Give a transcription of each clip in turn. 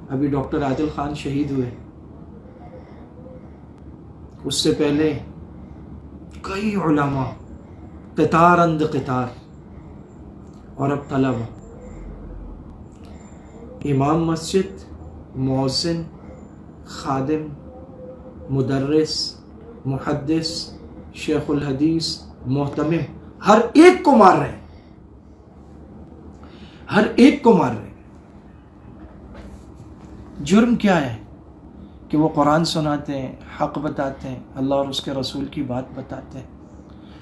ابھی ڈاکٹر عادل خان شہید ہوئے، اس سے پہلے کئی علماء قطار اند قطار، اور اب طلبہ، امام مسجد، مؤذن، خادم، مدرس، محدث، شیخ الحدیث، محتمم، ہر ایک کو مار رہے ہیں، ہر ایک کو مار رہے ہیں۔ جرم کیا ہے کہ وہ قرآن سناتے ہیں، حق بتاتے ہیں، اللہ اور اس کے رسول کی بات بتاتے ہیں،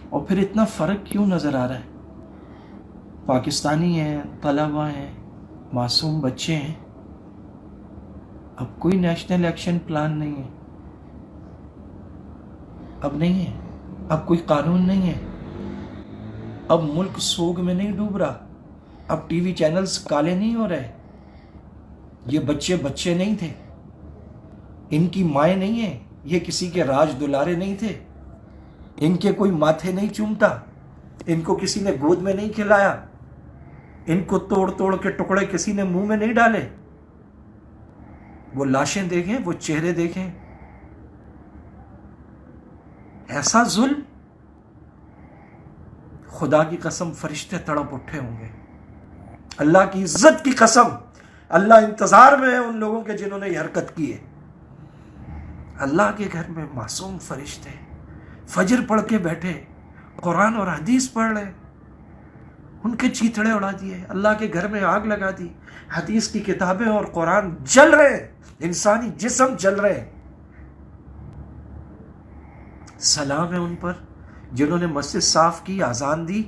اور پھر اتنا فرق کیوں نظر آ رہا ہے؟ پاکستانی ہیں، طلبہ ہیں، معصوم بچے ہیں، اب کوئی نیشنل ایکشن پلان نہیں ہے، اب نہیں ہے، اب کوئی قانون نہیں ہے، اب ملک سوگ میں نہیں ڈوب رہا، اب ٹی وی چینلز کالے نہیں ہو رہے، یہ بچے بچے نہیں تھے، ان کی مائیں نہیں ہیں، یہ کسی کے راج دلارے نہیں تھے، ان کے کوئی ماتھے نہیں چومتا، ان کو کسی نے گود میں نہیں کھلایا، ان کو توڑ توڑ کے ٹکڑے کسی نے منہ میں نہیں ڈالے۔ وہ لاشیں دیکھیں، وہ چہرے دیکھیں، ایسا ظلم، خدا کی قسم فرشتے تڑپ اٹھے ہوں گے، اللہ کی عزت کی قسم، اللہ انتظار میں ہے ان لوگوں کے جنہوں نے یہ حرکت کی ہے۔ اللہ کے گھر میں معصوم فرشتے فجر پڑھ کے بیٹھے، قرآن اور حدیث پڑھ رہے، ان کے چیتڑے اڑا دیے، اللہ کے گھر میں آگ لگا دی، حدیث کی کتابیں اور قرآن جل رہے ہیں، انسانی جسم جل رہے ہیں۔ سلام ہے ان پر جنہوں نے مسجد صاف کی، اذان دی،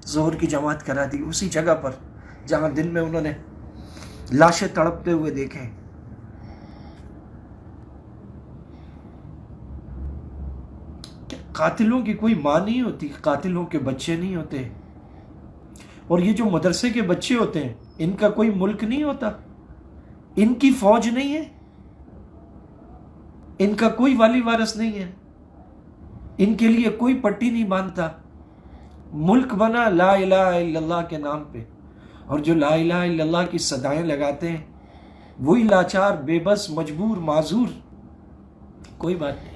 ظہر کی جماعت کرا دی اسی جگہ پر جہاں دن میں انہوں نے لاشیں تڑپتے ہوئے دیکھیں۔ قاتلوں کی کوئی ماں نہیں ہوتی، قاتلوں کے بچے نہیں ہوتے، اور یہ جو مدرسے کے بچے ہوتے ہیں ان کا کوئی ملک نہیں ہوتا، ان کی فوج نہیں ہے، ان کا کوئی والی وارث نہیں ہے، ان کے لیے کوئی پٹی نہیں باندھتا، ملک بنا لا الہ الا اللہ کے نام پہ، اور جو لا الہ الا اللہ کی صدائیں لگاتے ہیں وہی لاچار، بے بس، مجبور، معذور۔ کوئی بات نہیں،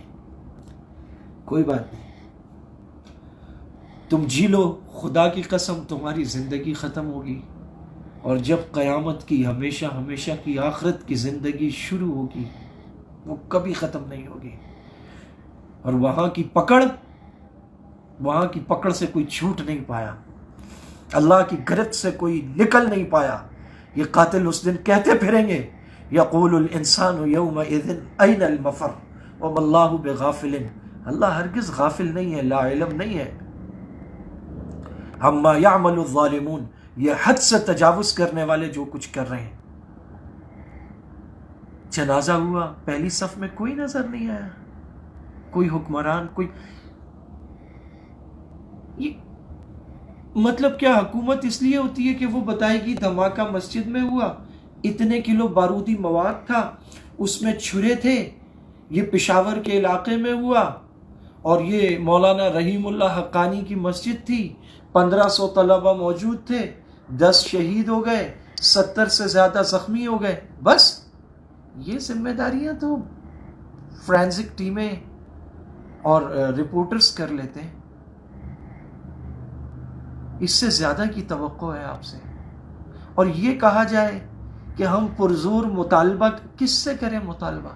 کوئی بات نہیں، تم جی لو، خدا کی قسم تمہاری زندگی ختم ہوگی، اور جب قیامت کی ہمیشہ ہمیشہ کی آخرت کی زندگی شروع ہوگی وہ کبھی ختم نہیں ہوگی، اور وہاں کی پکڑ سے کوئی چھوٹ نہیں پایا، اللہ کی گرفت سے کوئی نکل نہیں پایا۔ یہ قاتل اس دن کہتے پھریں گے یقول الانسان یومئذ این المفر وما اللہ بغافل، اللہ ہرگز غافل نہیں ہے، لا علم نہیں ہے، عما یعمل الظالمون، یہ حد سے تجاوز کرنے والے جو کچھ کر رہے ہیں۔ جنازہ ہوا، پہلی صف میں کوئی نظر نہیں آیا، کوئی حکمران، کوئی، یہ مطلب کیا حکومت اس لیے ہوتی ہے کہ وہ بتائے گی دھماکہ مسجد میں ہوا، اتنے کلو بارودی مواد تھا، اس میں چھرے تھے، یہ پشاور کے علاقے میں ہوا، اور یہ مولانا رحیم اللہ حقانی کی مسجد تھی، 1500 طلبہ موجود تھے، 10 شہید ہو گئے، 70 سے زیادہ زخمی ہو گئے، بس یہ ذمہ داریاں تو فرینزک ٹیمیں اور رپورٹرز کر لیتے ہیں۔ اس سے زیادہ کی توقع ہے آپ سے، اور یہ کہا جائے کہ ہم پرزور مطالبہ، کس سے کریں مطالبہ؟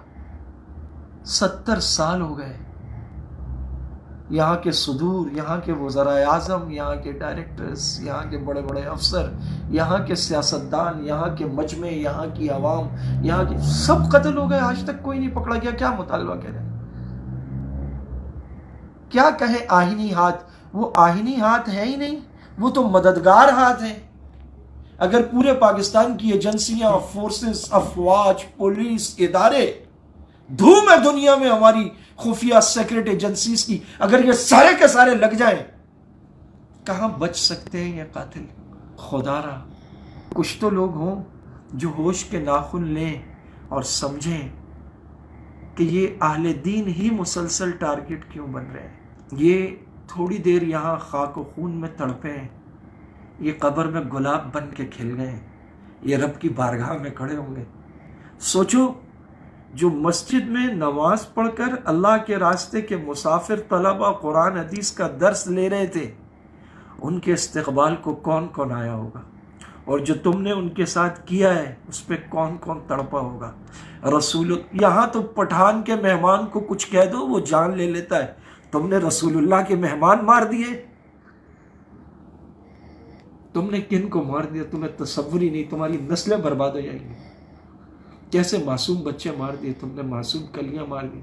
70 سال ہو گئے، یہاں کے صدور، یہاں کے وزرائے اعظم، یہاں کے ڈائریکٹرز، یہاں کے بڑے بڑے افسر، یہاں کے سیاستدان، یہاں کے مجمع، یہاں کی عوام، یہاں کے سب قتل ہو گئے، آج تک کوئی نہیں پکڑا گیا، کیا مطالبہ کریں؟ کیا کہیں آہینی ہاتھ؟ وہ آہینی ہاتھ ہے ہی نہیں، وہ تو مددگار ہاتھ ہیں۔ اگر پورے پاکستان کی ایجنسیاں، فورسز، افواج، پولیس، ادارے، دھوم ہے دنیا میں ہماری خفیہ سیکرٹ ایجنسیز کی، اگر یہ سارے کے سارے لگ جائیں، کہاں بچ سکتے ہیں یہ قاتل؟ خدا را کچھ تو لوگ ہوں جو ہوش کے ناخن لیں اور سمجھیں کہ یہ اہل دین ہی مسلسل ٹارگٹ کیوں بن رہے ہیں۔ یہ تھوڑی دیر یہاں خاک و خون میں تڑپیں، یہ قبر میں گلاب بن کے کھل گئے، یہ رب کی بارگاہ میں کھڑے ہوں گے، سوچو جو مسجد میں نماز پڑھ کر اللہ کے راستے کے مسافر طلبہ قرآن حدیث کا درس لے رہے تھے، ان کے استقبال کو کون کون آیا ہوگا، اور جو تم نے ان کے ساتھ کیا ہے اس پہ کون کون تڑپا ہوگا۔ رسول یہاں تو پٹھان کے مہمان کو کچھ کہہ دو وہ جان لے لیتا ہے، تم نے رسول اللہ کے مہمان مار دیے۔ تم نے کن کو مار دیا تمہیں تصور ہی نہیں، تمہاری نسلیں برباد ہو جائیں گی۔ کیسے معصوم بچے مار دیے تم نے، معصوم کلیاں مار دی۔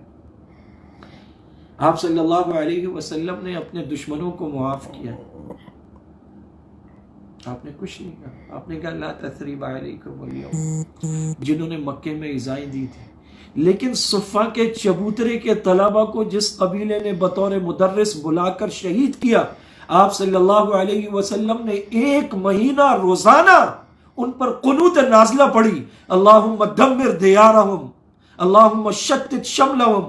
آپ صلی اللہ علیہ وسلم نے اپنے دشمنوں کو معاف کیا، آپ نے کچھ نہیں کہا، آپ نے کہا لا تثریب علیکم اليوم، جنہوں نے مکے میں ایذائیں دی تھی۔ لیکن صفہ کے چبوترے کے طلبہ کو جس قبیلے نے بطور مدرس بلا کر شہید کیا، آپ صلی اللہ علیہ وسلم نے 1 مہینہ روزانہ ان پر قنوت نازلہ پڑھی، اللہم دمر دیارہم، اللہم شتت شملہم،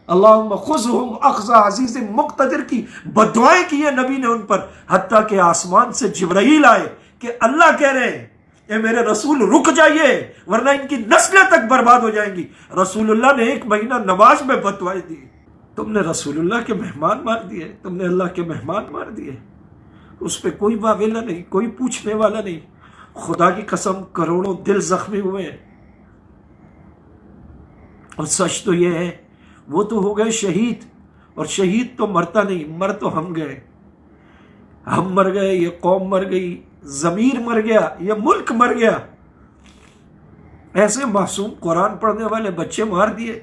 اللہم خذہم اخذ عزیز مقتدر کی بددعائیں کی ہیں نبی نے ان پر، حتیٰ کہ آسمان سے جبرائیل آئے کہ اللہ کہہ رہے ہیں اے میرے رسول رک جائیے ورنہ ان کی نسلیں تک برباد ہو جائیں گی۔ رسول اللہ نے 1 مہینہ نماز میں بددعائیں دی، تم نے رسول اللہ کے مہمان مار دیے، تم نے اللہ کے مہمان مار دیے، اس پہ کوئی واویلا نہیں، کوئی پوچھنے والا نہیں۔ خدا کی قسم کروڑوں دل زخمی ہوئے ہیں، اور سچ تو یہ ہے وہ تو ہو گئے شہید، اور شہید تو مرتا نہیں، مر تو ہم گئے، ہم مر گئے، یہ قوم مر گئی، ضمیر مر گیا، یہ ملک مر گیا۔ ایسے معصوم قرآن پڑھنے والے بچے مار دیے۔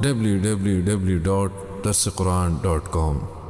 www.darsequran.com